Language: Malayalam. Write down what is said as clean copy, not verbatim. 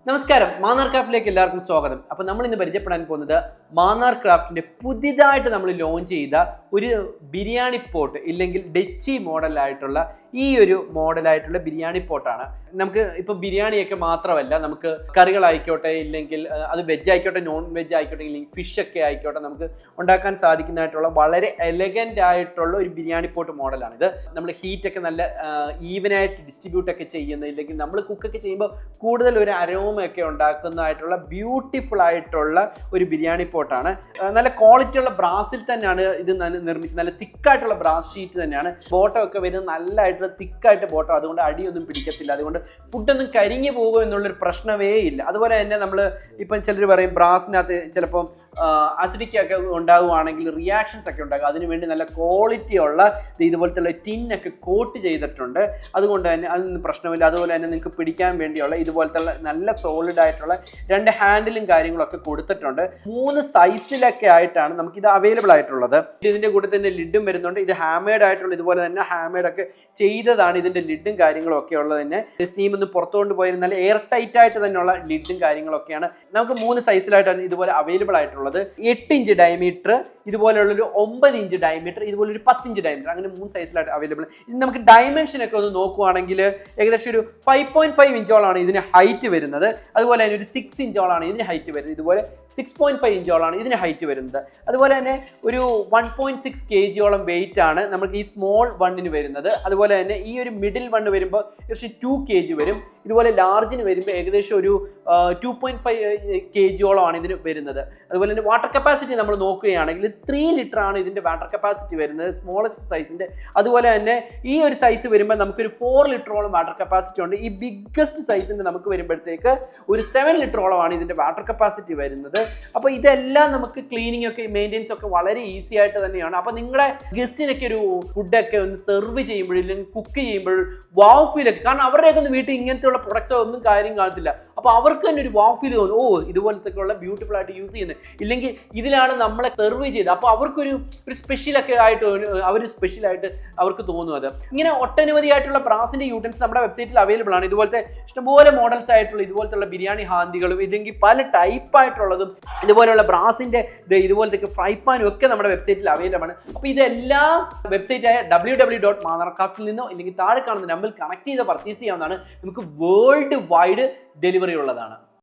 നമസ്കാരം, മാന്നാർ ക്രാഫ്റ്റിലേക്ക് എല്ലാവർക്കും സ്വാഗതം. അപ്പോൾ നമ്മൾ ഇന്ന് പരിചയപ്പെടാൻ പോകുന്നത് മാന്നാർ ക്രാഫ്റ്റിന്റെ പുതിയതായിട്ട് നമ്മൾ ലോഞ്ച് ചെയ്ത ഒരു ബിരിയാണി പോട്ട് ഇല്ലെങ്കിൽ ഡെച്ചി മോഡലായിട്ടുള്ള ഈ ഒരു മോഡലായിട്ടുള്ള ബിരിയാണി പോട്ടാണ്. നമുക്ക് ഇപ്പോൾ ബിരിയാണിയൊക്കെ മാത്രമല്ല, നമുക്ക് കറികളായിക്കോട്ടെ, ഇല്ലെങ്കിൽ അത് വെജ് ആയിക്കോട്ടെ, നോൺ വെജ് ആയിക്കോട്ടെ, ഇല്ലെങ്കിൽ ഫിഷ് ഒക്കെ ആയിക്കോട്ടെ, നമുക്ക് ഉണ്ടാക്കാൻ സാധിക്കുന്നതായിട്ടുള്ള വളരെ എലഗൻ്റ് ആയിട്ടുള്ള ഒരു ബിരിയാണി പോട്ട് മോഡലാണ് ഇത്. നമ്മൾ ഹീറ്റൊക്കെ നല്ല ഈവനായിട്ട് ഡിസ്ട്രിബ്യൂട്ട് ഒക്കെ ചെയ്യുന്നത്, ഇല്ലെങ്കിൽ നമ്മൾ കുക്കൊക്കെ ചെയ്യുമ്പോൾ കൂടുതൽ ഒരു അരോമയൊക്കെ ഉണ്ടാക്കുന്നതായിട്ടുള്ള ബ്യൂട്ടിഫുൾ ആയിട്ടുള്ള ഒരു ബിരിയാണി പോട്ടാണ്. നല്ല ക്വാളിറ്റി ഉള്ള ബ്രാസിൽ തന്നെയാണ് ഇത് നിർമ്മിച്ചത്. നല്ല തിക്കായിട്ടുള്ള ബ്രാസ് ഷീറ്റ് തന്നെയാണ്. ബോട്ടം ഒക്കെ വരുന്നത് നല്ലതായിട്ടുള്ള തിക്കായിട്ട് ബോട്ടം, അതുകൊണ്ട് അടിയൊന്നും പിടിക്കത്തില്ല, അതുകൊണ്ട് ഫുഡൊന്നും കരിഞ്ഞു പോകുമോ എന്നുള്ളൊരു പ്രശ്നമേ ഇല്ല. അതുപോലെ തന്നെ നമ്മൾ ഇപ്പം ചിലർ പറയും ബ്രാസിനകത്ത് ചിലപ്പം അസിഡിറ്റി ഒക്കെ ഉണ്ടാകുവാണെങ്കിൽ റിയാക്ഷൻസ് ഒക്കെ ഉണ്ടാകും. അതിനുവേണ്ടി നല്ല ക്വാളിറ്റി ഉള്ള ഇതുപോലത്തെ ടിന്നൊക്കെ കോട്ട് ചെയ്തിട്ടുണ്ട്. അതുകൊണ്ട് തന്നെ അതൊന്നും പ്രശ്നമില്ല. അതുപോലെ തന്നെ നിങ്ങൾക്ക് പിടിക്കാൻ വേണ്ടിയുള്ള ഇതുപോലത്തെ നല്ല സോളിഡ് ആയിട്ടുള്ള 2 ഹാൻഡിലും കാര്യങ്ങളൊക്കെ കൊടുത്തിട്ടുണ്ട്. 3 സൈസിലൊക്കെ ആയിട്ടാണ് നമുക്കിത് അവൈലബിൾ ആയിട്ടുള്ളത്. ഇതിൻ്റെ കൂടെ തന്നെ ലിഡും വരുന്നുണ്ട്. ഇത് ഹാമേഡ് ആയിട്ടുള്ള ഇതുപോലെ തന്നെ ഹാമേഡ് ഒക്കെ ചെയ്തതാണ്. ഇതിൻ്റെ ലിഡും കാര്യങ്ങളും ഒക്കെ ഉള്ളത് തന്നെ സ്റ്റീം ഒന്നും പുറത്തുകൊണ്ട് പോയിരുന്നാൽ എയർ ടൈറ്റ് ആയിട്ട് തന്നെയുള്ള ലിഡും കാര്യങ്ങളൊക്കെയാണ്. നമുക്ക് 3 സൈസിലായിട്ടാണ് ഇതുപോലെ അവൈലബിൾ ആയിട്ടുള്ളത്. 8 ഇഞ്ച് ഡയമീറ്റർ, ഇതുപോലെയുള്ളൊരു 9 ഇഞ്ച് ഡയമീറ്റർ, ഇതുപോലെ ഒരു 10 ഇഞ്ച് ഡയമീറ്റർ, അങ്ങനെ 3 സൈസിലായിട്ട് അവൈലബിൾ. ഇത് നമുക്ക് ഡയമെൻഷനൊക്കെ ഒന്ന് നോക്കുവാണെങ്കിൽ ഏകദേശം ഒരു 5.5 ഇഞ്ചോളാണ് ഇതിന് ഹൈറ്റ് വരുന്നത്. അതുപോലെ തന്നെ ഒരു 6 ഇഞ്ചോളാണ് ഇതിന് ഹൈറ്റ് വരുന്നത്. ഇതുപോലെ 6.5 ഇഞ്ചോളാണ് ഇതിന് ഹൈറ്റ് വരുന്നത്. അതുപോലെ തന്നെ ഒരു 1.6 kg വെയിറ്റ് ആണ് നമുക്ക് ഈ സ്മോൾ വണ്ണിന് വരുന്നത്. അതുപോലെ തന്നെ ഈ ഒരു മിഡിൽ വണ്ണ് വരുമ്പോൾ ഏകദേശം 2 kg വരും. ഇതുപോലെ ലാർജിന് വരുമ്പോൾ ഏകദേശം ഒരു 2.5 kg ആണ് ഇതിന് വരുന്നത്. അതുപോലെ തന്നെ വാട്ടർ കപ്പാസിറ്റി നമ്മൾ നോക്കുകയാണെങ്കിൽ 3 ലിറ്റർ ആണ് ഇതിൻ്റെ വാട്ടർ കപ്പാസിറ്റി വരുന്നത്, സ്മോളസ്റ്റ് സൈസിൻ്റെ. അതുപോലെ തന്നെ ഈ ഒരു സൈസ് വരുമ്പോൾ നമുക്കൊരു 4 ലിറ്ററോളം വാട്ടർ കപ്പാസിറ്റി ഉണ്ട്. ഈ ബിഗ്ഗസ്റ്റ് സൈസിൻ്റെ നമുക്ക് വരുമ്പോഴത്തേക്ക് ഒരു 7 ലിറ്ററോളമാണ് ഇതിൻ്റെ വാട്ടർ കപ്പാസിറ്റി വരുന്നത്. അപ്പോൾ ഇതെല്ലാം നമുക്ക് ക്ലീനിങ് ഒക്കെ മെയിൻ്റെനൻസ് ഒക്കെ വളരെ ഈസി ആയിട്ട് തന്നെയാണ്. അപ്പോൾ നിങ്ങളുടെ ഗസ്റ്റിനൊക്കെ ഒരു ഫുഡൊക്കെ ഒന്ന് സെർവ് ചെയ്യുമ്പോഴും ഇല്ലെങ്കിൽ കുക്ക് ചെയ്യുമ്പോഴും വാവ് ഫീലൊക്കെ, കാരണം അവരുടെയൊക്കെ ഒന്ന് വീട്ടിൽ ഇങ്ങനത്തെയുള്ള പ്രൊഡക്ട്സോ ഒന്നും കാര്യം കാണത്തില്ല. അപ്പോൾ അവർക്ക് തന്നെ ഒരു വാവ് ഫീൽ തോന്നും, ഓ ഇതുപോലത്തെയുള്ള ബ്യൂട്ടിഫുൾ ആയിട്ട് യൂസ് ചെയ്യുന്നത്, ഇല്ലെങ്കിൽ ഇതിലാണ് നമ്മളെ സെർവ് ചെയ്തത്. അപ്പോൾ അവർക്കൊരു സ്പെഷ്യലൊക്കെ ആയിട്ട് അവർ സ്പെഷ്യലായിട്ട് അവർക്ക് തോന്നും. അത് ഇങ്ങനെ ഒട്ടനവധി ആയിട്ടുള്ള ബ്രാസിൻ്റെ യൂട്ടൻസ് നമ്മുടെ വെബ്സൈറ്റിൽ അവൈലബിൾ ആണ്. ഇതുപോലത്തെ ഇഷ്ടംപോലെ മോഡൽസ് ആയിട്ടുള്ള ഇതുപോലത്തെ ബിരിയാണി ഹാന്തികളും, ഇല്ലെങ്കിൽ പല ടൈപ്പായിട്ടുള്ളതും ഇതുപോലെയുള്ള ബ്രാസിൻ്റെ ഇതുപോലത്തെ ഫ്രൈ പാനും ഒക്കെ നമ്മുടെ വെബ്സൈറ്റിൽ അവൈലബിൾ ആണ്. അപ്പോൾ ഇതെല്ലാം വെബ്സൈറ്റായ www.manarcraft നിന്നോ ഇല്ലെങ്കിൽ താഴെ കാണുന്ന നമ്പറിൽ കണക്ട് ചെയ്ത് പർച്ചേസ് ചെയ്യാവുന്നതാണ്. നമുക്ക് വേൾഡ് വൈഡ് ഡെലിവറി ഉള്ളതാണ്.